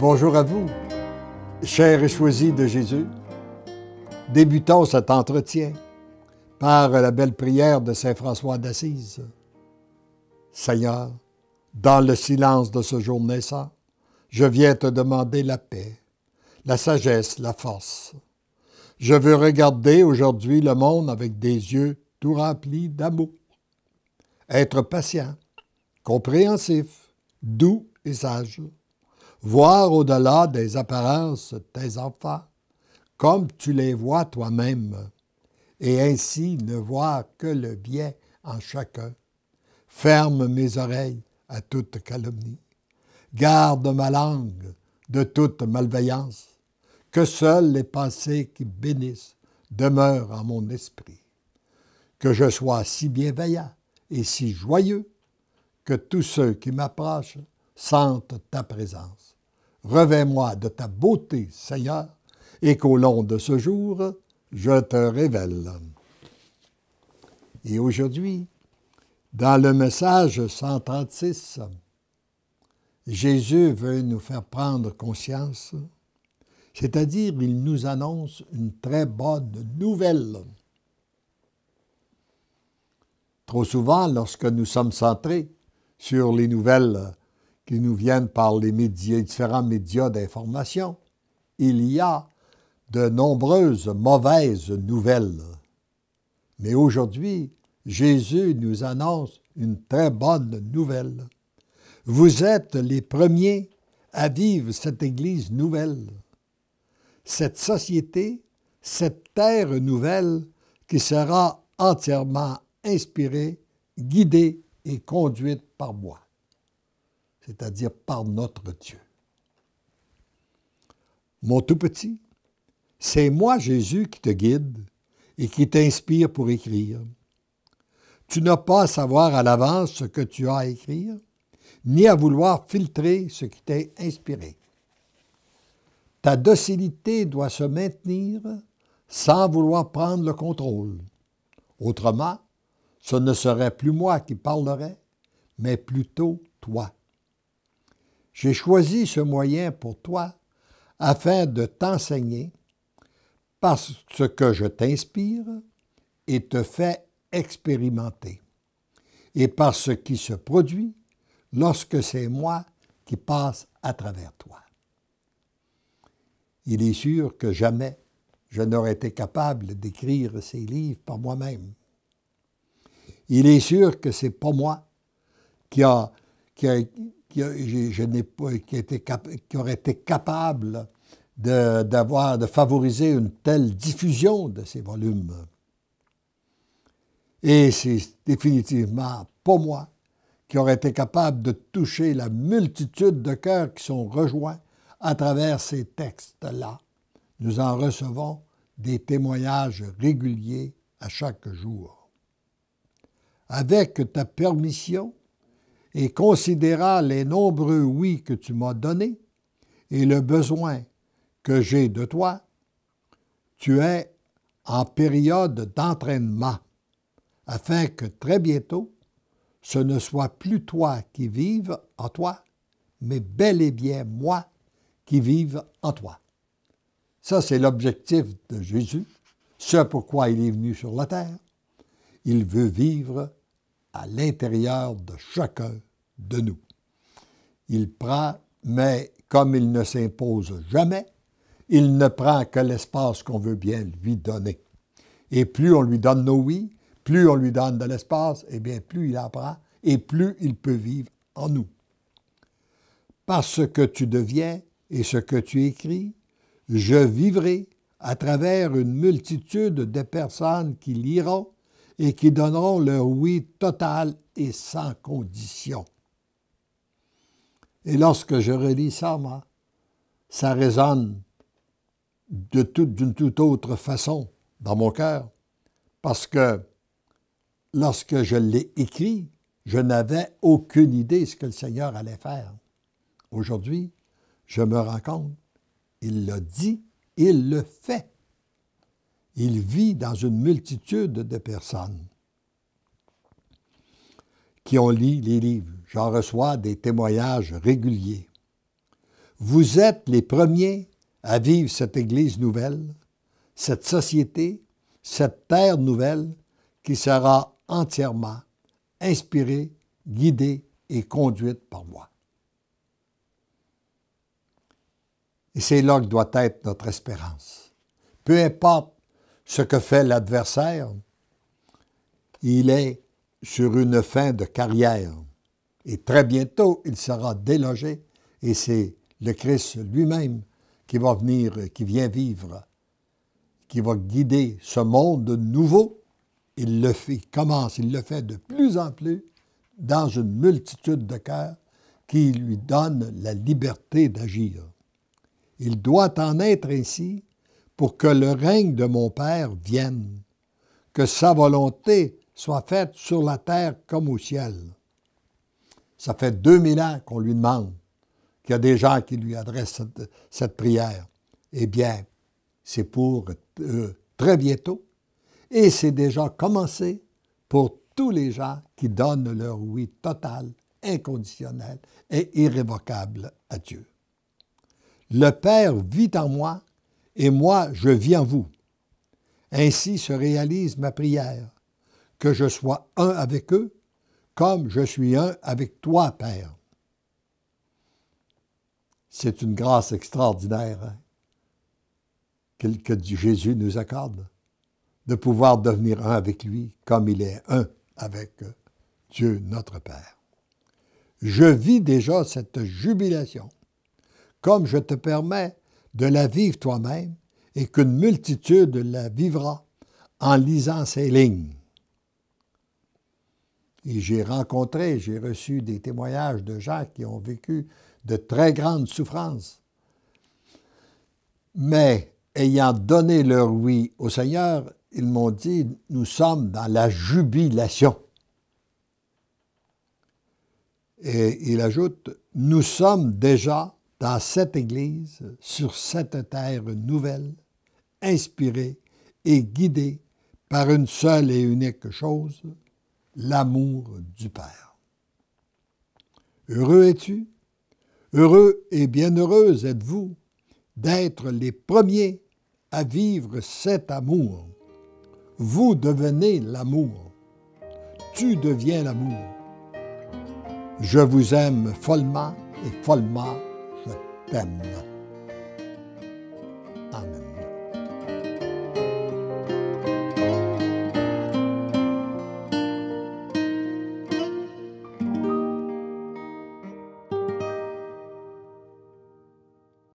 Bonjour à vous, chers et choisis de Jésus. Débutons cet entretien par la belle prière de saint François d'Assise. Seigneur, dans le silence de ce jour naissant, je viens te demander la paix, la sagesse, la force. Je veux regarder aujourd'hui le monde avec des yeux tout remplis d'amour. Être patient, compréhensif, doux et sage. Voir au-delà des apparences tes enfants, comme tu les vois toi-même, et ainsi ne voir que le bien en chacun. Ferme mes oreilles à toute calomnie. Garde ma langue de toute malveillance. Que seules les pensées qui bénissent demeurent en mon esprit. Que je sois si bienveillant et si joyeux que tous ceux qui m'approchent sentent ta présence. Revêt-moi de ta beauté, Seigneur, et qu'au long de ce jour, je te révèle. Et aujourd'hui, dans le message 136, Jésus veut nous faire prendre conscience, c'est-à-dire il nous annonce une très bonne nouvelle. Trop souvent, lorsque nous sommes centrés sur les nouvelles qui nous viennent par les médias, différents médias d'information, il y a de nombreuses mauvaises nouvelles. Mais aujourd'hui, Jésus nous annonce une très bonne nouvelle. Vous êtes les premiers à vivre cette Église nouvelle, cette société, cette terre nouvelle qui sera entièrement inspirée, guidée et conduite par moi, c'est-à-dire par notre Dieu. Mon tout petit, c'est moi, Jésus, qui te guide et qui t'inspire pour écrire. Tu n'as pas à savoir à l'avance ce que tu as à écrire, ni à vouloir filtrer ce qui t'est inspiré. Ta docilité doit se maintenir sans vouloir prendre le contrôle. Autrement, ce ne serait plus moi qui parlerais, mais plutôt toi. J'ai choisi ce moyen pour toi afin de t'enseigner parce que je t'inspire et te fais expérimenter, et par ce qui se produit lorsque c'est moi qui passe à travers toi. Il est sûr que jamais je n'aurais été capable d'écrire ces livres par moi-même. Il est sûr que ce n'est pas moi qui aurait été capable de favoriser une telle diffusion de ces volumes. Et c'est définitivement pas moi qui aurait été capable de toucher la multitude de cœurs qui sont rejoints à travers ces textes-là. Nous en recevons des témoignages réguliers à chaque jour. Avec ta permission et considérant les nombreux oui que tu m'as donnés et le besoin que j'ai de toi, tu es en période d'entraînement afin que très bientôt, ce ne soit plus toi qui vive en toi, mais bel et bien moi qui vive en toi. Ça, c'est l'objectif de Jésus, ce pourquoi il est venu sur la terre. Il veut vivre à l'intérieur de chacun de nous. Il prend, mais comme il ne s'impose jamais, il ne prend que l'espace qu'on veut bien lui donner. Et plus on lui donne nos oui, plus on lui donne de l'espace, eh bien plus il en prend et plus il peut vivre en nous. Parce ce que tu deviens et ce que tu écris, je vivrai à travers une multitude de personnes qui liront et qui donneront leur oui total et sans condition. Et lorsque je relis ça, moi, ça résonne d'une toute autre façon dans mon cœur, parce que lorsque je l'ai écrit, je n'avais aucune idée de ce que le Seigneur allait faire. Aujourd'hui, je me rends compte, il l'a dit, il le fait. Il vit dans une multitude de personnes qui ont lu les livres. J'en reçois des témoignages réguliers. Vous êtes les premiers à vivre cette Église nouvelle, cette société, cette terre nouvelle qui sera entièrement inspirée, guidée et conduite par moi. Et c'est là que doit être notre espérance. Peu importe ce que fait l'adversaire, il est sur une fin de carrière. Et très bientôt, il sera délogé. Et c'est le Christ lui-même qui va venir, qui vient vivre, qui va guider ce monde nouveau. Il le fait, il le fait de plus en plus dans une multitude de cœurs qui lui donne la liberté d'agir. Il doit en être ainsi pour que le règne de mon Père vienne, que sa volonté soit faite sur la terre comme au ciel. Ça fait 2000 ans qu'on lui demande, qu'il y a des gens qui lui adressent cette prière. Eh bien, c'est pour très bientôt, et c'est déjà commencé pour tous les gens qui donnent leur oui total, inconditionnel et irrévocable à Dieu. Le Père vit en moi, et moi, je vis en vous. Ainsi se réalise ma prière, que je sois un avec eux, comme je suis un avec toi, Père. C'est une grâce extraordinaire que Jésus nous accorde, de pouvoir devenir un avec lui, comme il est un avec Dieu notre Père. Je vis déjà cette jubilation, comme je te permets de la vivre toi-même et qu'une multitude la vivra en lisant ces lignes. Et j'ai reçu des témoignages de gens qui ont vécu de très grandes souffrances. Mais ayant donné leur oui au Seigneur, ils m'ont dit, nous sommes dans la jubilation. Et il ajoute, nous sommes déjà dans cette Église, sur cette terre nouvelle, inspirée et guidée par une seule et unique chose, l'amour du Père. Heureux es-tu? Heureux et bienheureuse êtes-vous d'être les premiers à vivre cet amour. Vous devenez l'amour. Tu deviens l'amour. Je vous aime follement et follement je t'aime. Amen.